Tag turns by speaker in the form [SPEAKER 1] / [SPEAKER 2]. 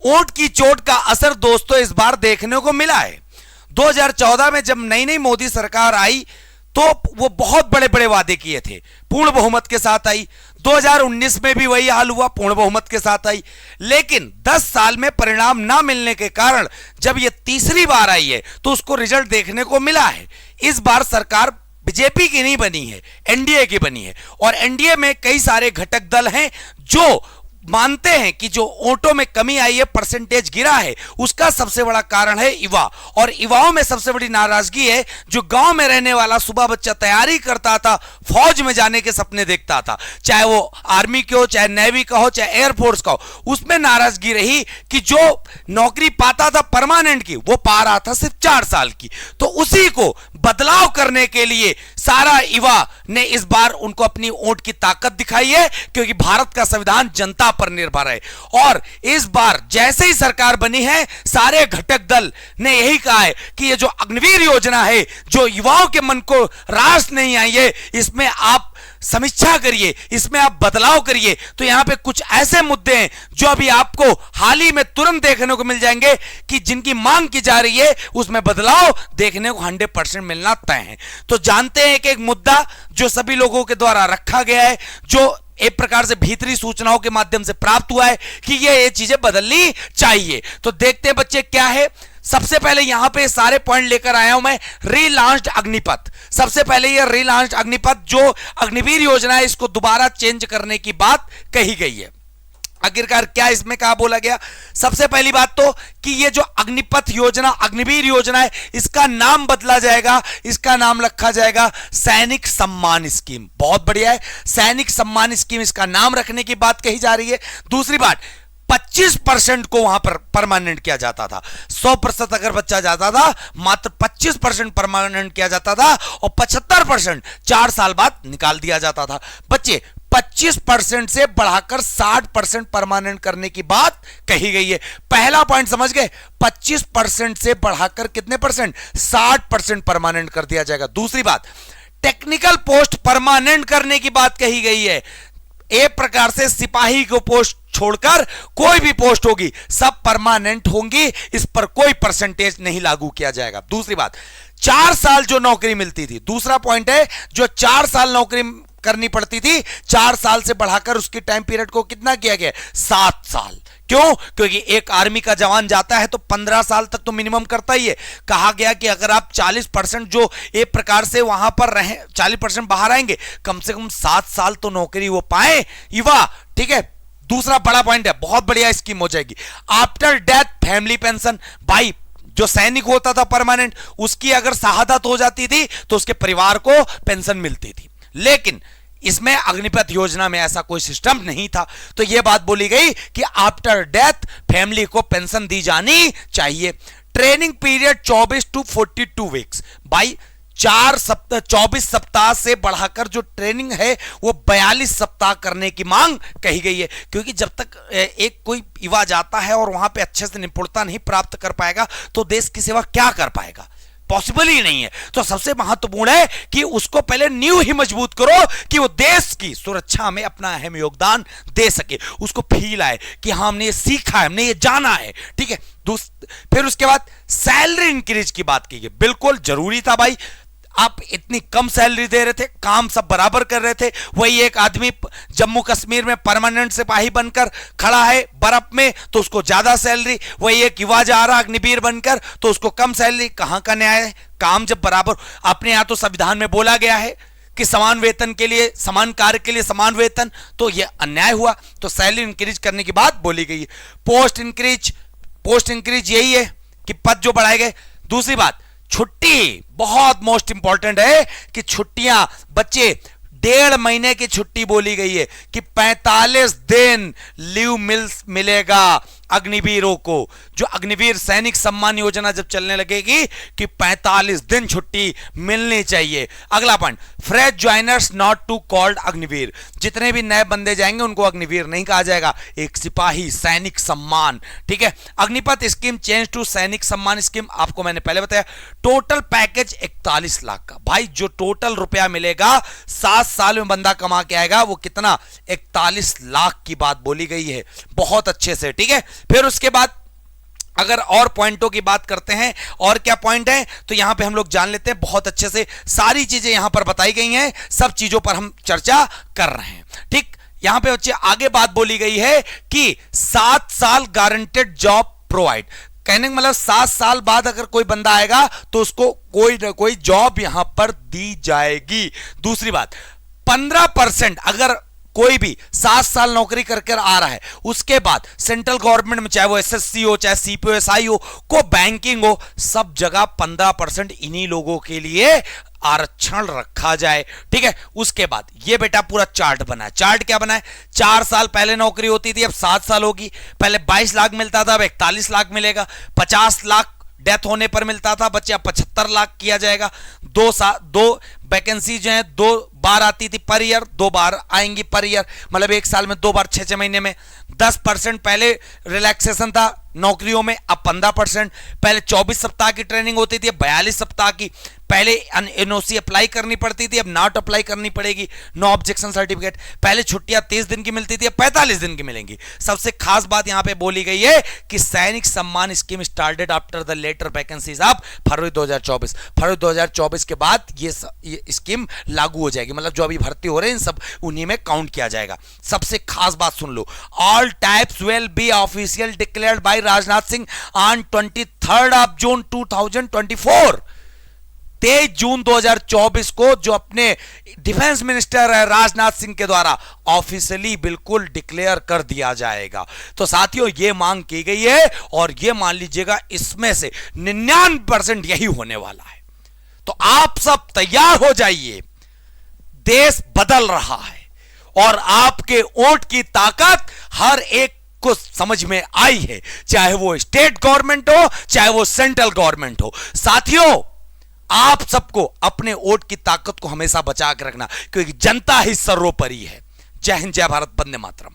[SPEAKER 1] ऊंट की चोट का असर दोस्तों इस बार देखने को मिला है। 2014 में जब नई नई मोदी सरकार आई तो वो बहुत बड़े बड़े वादे किए थे, पूर्ण बहुमत के साथ आई। 2019 में भी वही हाल हुआ, पूर्ण बहुमत के साथ आई। लेकिन 10 साल में परिणाम ना मिलने के कारण जब ये तीसरी बार आई है तो उसको रिजल्ट देखने को मिला है। इस बार सरकार बीजेपी की नहीं बनी है, एनडीए की बनी है। और एनडीए में कई सारे घटक दल हैं जो मानते हैं कि जो वोटों में कमी आई है, परसेंटेज गिरा है, उसका सबसे बड़ा कारण है युवा। और युवाओं में सबसे बड़ी नाराजगी है जो गांव में रहने वाला सुबह बच्चा तैयारी करता था, फौज में जाने के सपने देखता था, चाहे वो आर्मी के हो, चाहे नेवी का हो, चाहे एयरफोर्स का हो, उसमें नाराजगी रही कि जो नौकरी पाता था परमानेंट की, वो पा रहा था सिर्फ 4 साल की। तो उसी को बदलाव करने के लिए सारा युवा ने इस बार उनको अपनी वोट की ताकत दिखाई है, क्योंकि भारत का संविधान जनता पर निर्भर है। और इस बार जैसे ही सरकार बनी है, सारे घटक दल ने यही कहा है कि ये जो अग्निवीर योजना है, जो युवाओं के मन को रास नहीं आई है, इसमें आप समीक्षा करिए, इसमें आप बदलाव करिए। तो यहां पे कुछ ऐसे मुद्दे हैं जो अभी आपको हाल ही में तुरंत देखने को मिल जाएंगे कि जिनकी मांग की जा रही है उसमें बदलाव देखने को 100% मिलना तय है। तो जानते हैं कि एक मुद्दा जो सभी लोगों के द्वारा रखा गया है, जो एक प्रकार से भीतरी सूचनाओं के माध्यम से प्राप्त हुआ है कि ये चीजें बदलनी चाहिए। तो देखते हैं बच्चे क्या है। सबसे पहले यहां पे सारे पॉइंट लेकर आया हूं मैं। रीलॉन्च्ड अग्निपथ, सबसे पहले ये रीलॉन्च्ड अग्निपथ जो अग्निवीर योजना है, इसको दोबारा चेंज करने की बात कही गई है। आखिरकार क्या इसमें कहा बोला गया? सबसे पहली बात तो कि ये जो अग्निपथ योजना, अग्निवीर योजना है, इसका नाम बदला जाएगा, इसका नाम रखा जाएगा सैनिक सम्मान स्कीम। बहुत बढ़िया है, सैनिक सम्मान स्कीम इसका नाम रखने की बात कही जा रही है। दूसरी बात, 25% को वहां पर परमानेंट किया जाता था। 100% अगर बच्चा जाता था, मात्र 25% परमानेंट किया जाता था और 75% 4 साल बाद निकाल दिया जाता था। बच्चे 25% से बढ़ाकर 60% परमानेंट करने की बात कही गई है। पहला पॉइंट समझ गए, 25% से बढ़ाकर कितने परसेंट? 60% परमानेंट कर दिया जाएगा। दूसरी बात, टेक्निकल पोस्ट परमानेंट करने की बात कही गई है। एक प्रकार से सिपाही को पोस्ट छोड़कर कोई भी पोस्ट होगी सब परमानेंट होंगी, इस पर कोई परसेंटेज नहीं लागू किया जाएगा। दूसरी बात, 4 साल जो नौकरी मिलती थी, दूसरा पॉइंट है, जो 4 साल नौकरी करनी पड़ती थी, 4 साल से बढ़ाकर उसकी टाइम पीरियड को कितना किया गया? 7 साल। क्यों? क्योंकि एक आर्मी का जवान जाता है तो 15 साल तक तो मिनिमम करता ही है। कहा गया कि अगर आप 40% जो एक प्रकार से वहां पर रहे, 40% बाहर आएंगे, कम से कम 7 साल तो नौकरी वो पाए युवा। ठीक है, दूसरा बड़ा पॉइंट है, बहुत बढ़िया स्कीम हो जाएगी, आफ्टर डेथ फैमिली पेंशन। भाई जो सैनिक होता था परमानेंट, उसकी अगर शहादत हो जाती थी तो उसके परिवार को पेंशन मिलती थी। लेकिन इसमें अग्निपथ योजना में ऐसा कोई सिस्टम नहीं था। तो यह बात बोली गई कि आफ्टर डेथ फैमिली को पेंशन दी जानी चाहिए। Training period 24 to 42 weeks. भाई 24 सप्ताह से बढ़ाकर जो ट्रेनिंग है वो 42 सप्ताह करने की मांग कही गई है। क्योंकि जब तक एक कोई युवा जाता है और वहां पे अच्छे से निपुणता नहीं प्राप्त कर पाएगा तो देश की सेवा क्या कर पाएगा? पॉसिबल ही नहीं है। तो सबसे महत्वपूर्ण है कि उसको पहले नींव ही मजबूत करो कि वो देश की सुरक्षा में अपना अहम योगदान दे सके, उसको फील आए कि हाँ हमने ये सीखा है, हमने ये जाना है। ठीक है, फिर उसके बाद सैलरी इंक्रीज की बात की गई। बिल्कुल जरूरी था भाई, आप इतनी कम सैलरी दे रहे थे, काम सब बराबर कर रहे थे। वही एक आदमी जम्मू कश्मीर में परमानेंट सिपाही बनकर खड़ा है बर्फ में तो उसको ज्यादा सैलरी, वही एक युवा जा रहा अग्निवीर बनकर तो उसको कम सैलरी। कहां का न्याय है? काम जब बराबर, अपने यहां तो संविधान में बोला गया है कि समान वेतन के लिए, समान कार्य के लिए समान वेतन, तो यह अन्याय हुआ। तो सैलरी इंक्रीज करने की बात बोली गई है। पोस्ट इंक्रीज यही है कि पद जो बढ़ाए गए। दूसरी बात, छुट्टी बहुत मोस्ट इंपॉर्टेंट है कि छुट्टियां, बच्चे 1.5 महीने की छुट्टी बोली गई है कि 45 दिन लीव मिलेगा अग्निवीरों को। जो अग्निवीर सैनिक सम्मान योजना जब चलने लगेगी कि 45 दिन छुट्टी मिलनी चाहिए। अगला point, fresh joiners not to called Agniveer. जितने भी नए बंदे जाएंगे उनको अग्निवीर नहीं कहा जाएगा, एक सिपाही, सैनिक सम्मान। ठीक है, अग्निपथ स्कीम चेंज टू सैनिक सम्मान स्कीम। आपको मैंने पहले बताया, टोटल पैकेज 41 लाख का। भाई जो टोटल रुपया मिलेगा 7 साल में बंदा कमा के आएगा वो कितना? 41 लाख की बात बोली गई है, बहुत अच्छे से। ठीक है, फिर उसके बाद अगर और पॉइंटों की बात करते हैं, और क्या पॉइंट है, तो यहां पे हम लोग जान लेते हैं। बहुत अच्छे से सारी चीजें यहां पर बताई गई हैं, सब चीजों पर हम चर्चा कर रहे हैं। ठीक, यहां पे बच्चे आगे बात बोली गई है कि 7 साल गारंटेड जॉब प्रोवाइड, कहने का मतलब 7 साल बाद अगर कोई बंदा आएगा तो उसको कोई ना कोई जॉब यहां पर दी जाएगी। दूसरी बात, 15% अगर कोई भी 7 साल नौकरी करके आ रहा है, उसके बाद सेंट्रल गवर्नमेंट में चाहे वो एसएससी हो, चाहे सीपीओ एसआई हो, को बैंकिंग हो, सब जगह 15% इन्हीं लोगों के लिए आरक्षण रखा जाए। ठीक है, उसके बाद ये बेटा पूरा चार्ट बना है। चार्ट क्या बना है, 4 साल पहले नौकरी होती थी, अब 7 साल होगी। पहले 22 लाख मिलता था, अब 41 लाख मिलेगा। 50 लाख डेथ होने पर मिलता था बच्चे, अब 75 लाख किया जाएगा। 2 वैकेंसी जो है 2 बार आती थी पर ईयर, 2 बार आएंगी पर ईयर, मतलब 1 साल में 2 बार 6 महीने में। 10% पहले रिलैक्सेशन था नौकरियों में, अब 15%। पहले 24 सप्ताह की ट्रेनिंग होती थी, अब 42 सप्ताह की। पहले एनओसी अप्लाई करनी पड़ती थी, अब नॉट अप्लाई करनी पड़ेगी, नो ऑब्जेक्शन सर्टिफिकेट। पहले छुट्टियां 30 दिन की मिलती थी, अब 45 दिन की मिलेंगी। सबसे खास बात यहां पे बोली गई है कि Sainik Samman scheme started after the letter vacancies of February 2024। फरवरी 2024 के बाद ये स्कीम लागू हो जाएगी, मतलब जो अभी भर्ती हो रहे हैं सब उन्हीं में काउंट किया जाएगा। सबसे खास बात सुन लो, all types will be official declared by Rajnath Singh on 23 of June 2024। 23 जून 2024 को जो अपने डिफेंस मिनिस्टर है राजनाथ सिंह के द्वारा ऑफिशियली बिल्कुल डिक्लेयर कर दिया जाएगा। तो साथियों ये मांग की गई है, और ये मान लीजिएगा इसमें से 99% यही होने वाला है। तो आप सब तैयार हो जाइए, देश बदल रहा है, और आपके वोट की ताकत हर एक को समझ में आई है, चाहे वो स्टेट गवर्नमेंट हो, चाहे वो सेंट्रल गवर्नमेंट हो। साथियों आप सबको अपने वोट की ताकत को हमेशा बचा के रखना, क्योंकि जनता ही सर्वोपरि है। जय हिंद, जय भारत, वंदे मातरम।